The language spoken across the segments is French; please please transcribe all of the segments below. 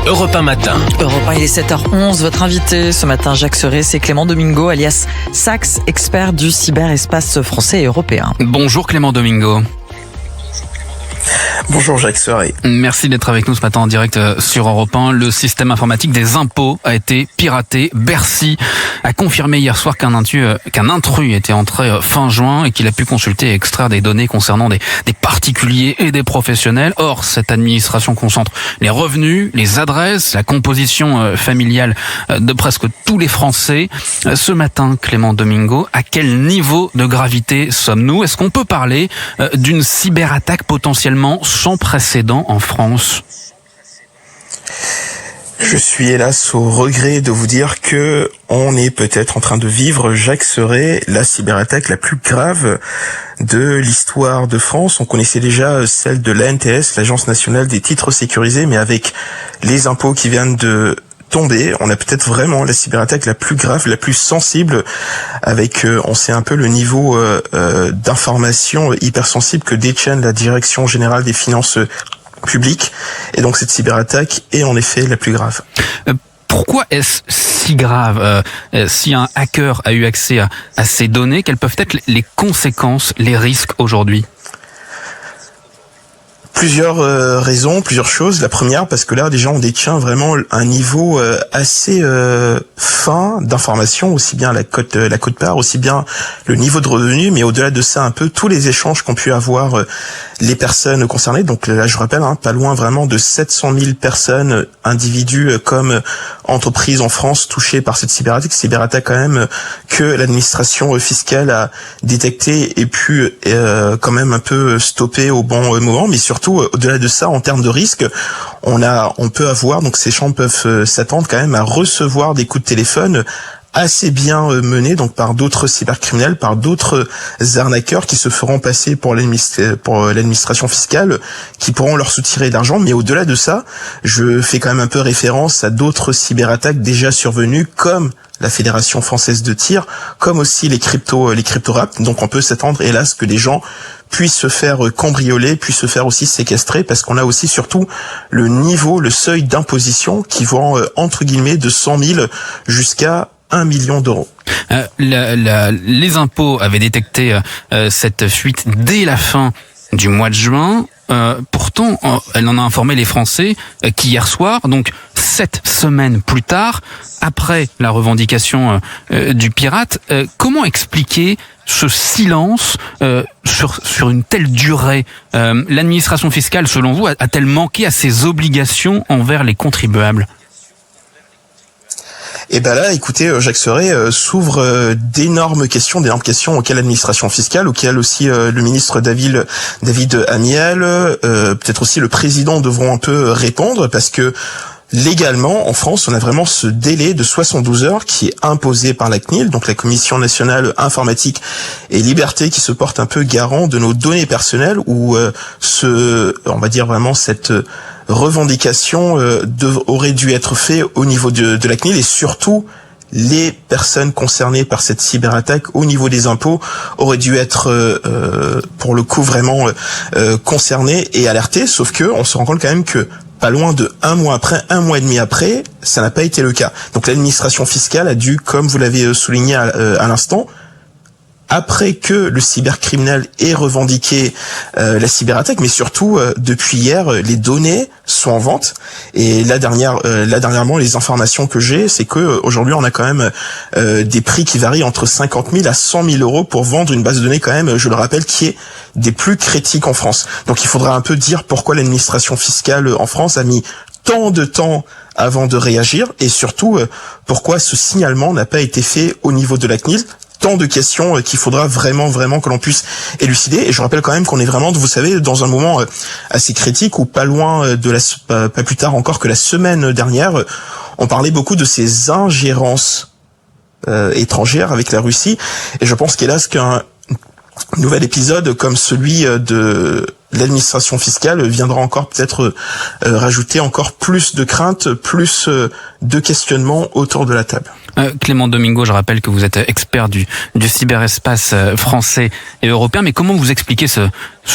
Europe 1 matin. Europe 1, il est 7h11. Votre invité ce matin, Jacques Serret, c'est Clément Domingo, alias Sax, expert du cyberespace français et européen. Bonjour Clément Domingo. Bonjour Jacques Serret. Merci d'être avec nous ce matin en direct sur Europe 1. Le système informatique des impôts a été piraté. Bercy a confirmé hier soir qu'un intrus était entré fin juin et qu'il a pu consulter et extraire des données concernant des particuliers et des professionnels. Or, cette administration concentre les revenus, les adresses, la composition familiale de presque tous les Français. Ce matin, Clément Domingo, à quel niveau de gravité sommes-nous? Est-ce qu'on peut parler d'une cyberattaque potentiellement sans précédent en France? Je suis hélas au regret de vous dire que on est peut-être en train de vivre, Jacques Serret, la cyberattaque la plus grave de l'histoire de France. On connaissait déjà celle de l'ANTS, l'Agence nationale des titres sécurisés, mais avec les impôts qui viennent de tomber, on a peut-être vraiment la cyberattaque la plus grave, la plus sensible, avec, on sait un peu le niveau d'information hypersensible que détient la Direction générale des finances publiques. Et donc cette cyberattaque est en effet la plus grave. Pourquoi est-ce si grave? Si un hacker a eu accès à ces données, quelles peuvent être les conséquences, les risques aujourd'hui? Plusieurs raisons, plusieurs choses. La première, parce que là, déjà, on détient vraiment un niveau assez fin d'information, aussi bien la quote-part, aussi bien le niveau de revenu, mais au-delà de ça, un peu tous les échanges qu'ont pu avoir les personnes concernées. Donc là, je rappelle, pas loin vraiment de 700 000 personnes, individus comme entreprises en France touchées par cette cyberattaque quand même que l'administration fiscale a détecté et pu quand même un peu stopper au bon moment, mais surtout au-delà de ça, en termes de risque, on peut avoir, donc ces gens peuvent s'attendre quand même à recevoir des coups de téléphone assez bien menés, donc par d'autres cybercriminels, par d'autres arnaqueurs qui se feront passer pour l'administration fiscale, qui pourront leur soutirer d'argent. Mais au-delà de ça, je fais quand même un peu référence à d'autres cyberattaques déjà survenues, comme la Fédération française de tir, comme aussi les crypto-rap. Donc on peut s'attendre, hélas, que des gens puissent se faire cambrioler, puissent se faire aussi séquestrer, parce qu'on a aussi surtout le seuil d'imposition qui vont, entre guillemets, de 100 000 jusqu'à 1 million d'euros. Les impôts avaient détecté cette fuite dès la fin du mois de juin. Pourtant, elle en a informé les Français qu'hier soir, donc 7 semaines plus tard, après la revendication du pirate, comment expliquer ce silence sur une telle durée? L'administration fiscale, selon vous, a-t-elle manqué à ses obligations envers les contribuables? Et ben là, écoutez, Jacques Serret s'ouvre d'énormes questions auxquelles l'administration fiscale, auxquelles aussi le ministre David Amiel, peut-être aussi le président devront un peu répondre, parce que légalement, en France, on a vraiment ce délai de 72 heures qui est imposé par la CNIL, donc la Commission nationale informatique et liberté, qui se porte un peu garant de nos données personnelles, où on va dire vraiment cette revendication aurait dû être fait au niveau de la CNIL, et surtout les personnes concernées par cette cyberattaque au niveau des impôts auraient dû être pour le coup vraiment concernées et alertées, sauf que on se rend compte quand même que pas loin de un mois et demi après, ça n'a pas été le cas. Donc l'administration fiscale a dû, comme vous l'avez souligné à l'instant, après que le cybercriminel ait revendiqué la cyberattaque, mais surtout depuis hier, les données sont en vente. Et là dernièrement, les informations que j'ai, c'est que aujourd'hui on a quand même des prix qui varient entre 50 000 à 100 000 euros pour vendre une base de données quand même, je le rappelle, qui est des plus critiques en France. Donc il faudra un peu dire pourquoi l'administration fiscale en France a mis tant de temps avant de réagir, et surtout pourquoi ce signalement n'a pas été fait au niveau de la CNIL. Tant de questions qu'il faudra vraiment que l'on puisse élucider. Et je rappelle quand même qu'on est vraiment, vous savez, dans un moment assez critique, où pas loin pas plus tard encore que la semaine dernière, on parlait beaucoup de ces ingérences étrangères avec la Russie. Et je pense qu'hélas qu'un nouvel épisode comme celui de l'administration fiscale viendra encore peut-être rajouter encore plus de craintes, plus de questionnements autour de la table. Clément Domingo, je rappelle que vous êtes expert du cyberespace français et européen, mais comment vous expliquez ce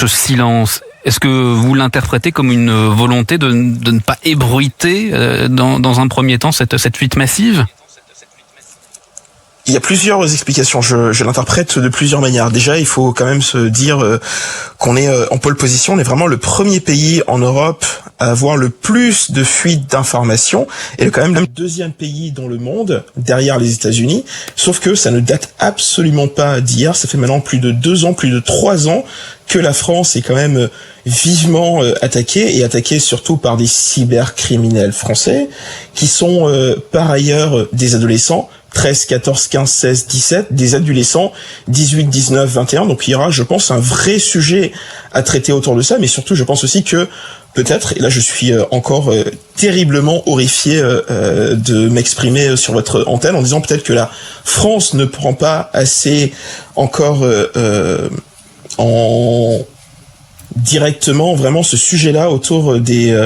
silence? Est-ce que vous l'interprétez comme une volonté de ne pas ébruiter dans un premier temps cette fuite massive ? Il y a plusieurs explications. Je l'interprète de plusieurs manières. Déjà, il faut quand même se dire qu'on est en pole position. On est vraiment le premier pays en Europe à avoir le plus de fuites d'informations et quand même le deuxième pays dans le monde derrière les États-Unis. Sauf que ça ne date absolument pas d'hier. Ça fait maintenant plus de 2 ans, plus de 3 ans que la France est quand même vivement attaquée et attaquée surtout par des cybercriminels français qui sont par ailleurs des adolescents. 13, 14, 15, 16, 17, des adolescents, 18, 19, 21. Donc il y aura, je pense, un vrai sujet à traiter autour de ça, mais surtout, je pense aussi que peut-être, et là je suis encore terriblement horrifié de m'exprimer sur votre antenne en disant peut-être que la France ne prend pas assez encore en directement vraiment ce sujet-là autour des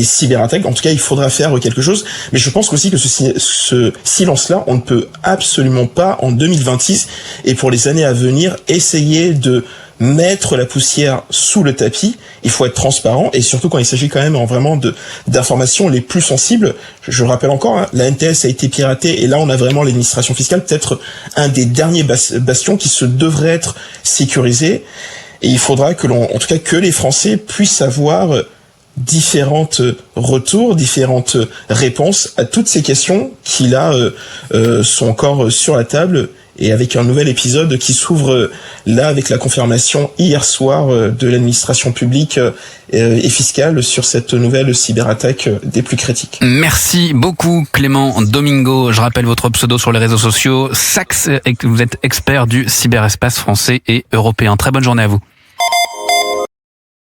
cyberattaques. En tout cas, il faudra faire quelque chose. Mais je pense aussi que ce silence-là, on ne peut absolument pas en 2026 et pour les années à venir essayer de mettre la poussière sous le tapis. Il faut être transparent et surtout quand il s'agit quand même vraiment d'informations les plus sensibles. Je rappelle encore, hein, la NTS a été piratée et là on a vraiment l'administration fiscale, peut-être un des derniers bastions qui se devrait être sécurisé. Et il faudra en tout cas que les Français puissent avoir différentes retours, différentes réponses à toutes ces questions qui là sont encore sur la table et avec un nouvel épisode qui s'ouvre là avec la confirmation hier soir de l'administration publique et fiscale sur cette nouvelle cyberattaque des plus critiques. Merci beaucoup Clément Domingo. Je rappelle votre pseudo sur les réseaux sociaux, Sax, et que vous êtes expert du cyberespace français et européen. Très bonne journée à vous.